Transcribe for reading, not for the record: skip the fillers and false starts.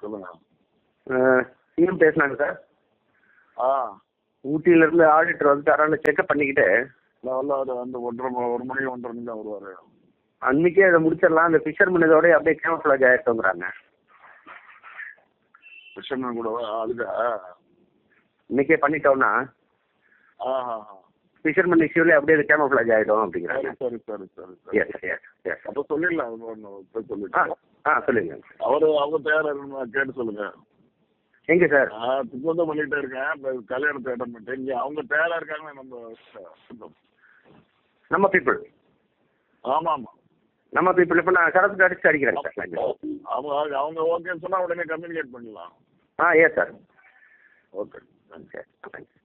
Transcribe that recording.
சொல்லுங்க. சிஎம் பேசினாங்க சார். ஆ ஊட்டியிலேருந்து ஆடிட்டர் வந்து தரான செக்அப் பண்ணிக்கிட்டு அவர் வந்து 1 மணி தான் வருவார். அன்றைக்கே அதை முடிச்சிடலாம், அந்த ஃபிஷர்மேன் இதோடய அப்படியே கேமஃப்ளாஜ் ஆகிட்டோங்கிறாங்க. ஃபிஷர்மேன் கூட அதுக்கு இன்னைக்கே பண்ணிட்டோம்னா ஃபிஷர்மேன் இஷ்யூலே அப்படியே அது கேமஃப்ளாஜ் ஆகிடும் அப்படிங்கிறாங்க. சரி சரி சரி சரி எஸ் எஸ் எஸ். அப்போ சொல்லிடலாம். சொல்லிடலாம். சொல்லுங்க. அவங்க தயாராக கேட்டு சொல்லுங்க. எங்கே சார்? திட்டம் பண்ணிகிட்டே இருக்கேன். இப்போ கல்யாணத்தை அட்டன் பண்ணிட்டேன். இங்கே அவங்க தயாராக இருக்காங்க. நம்ம பீப்புள். ஆமாம் ஆமாம், நம்ம பீப்புள். இப்போ நான் சரக்கு அடிச்சு அடிக்கிறேன் சார். அவங்க ஓகேன்னு சொன்னால் உடனே கம்யூனிகேட் பண்ணலாம். Yes sir. ஓகே. தேங்க்ஸ்.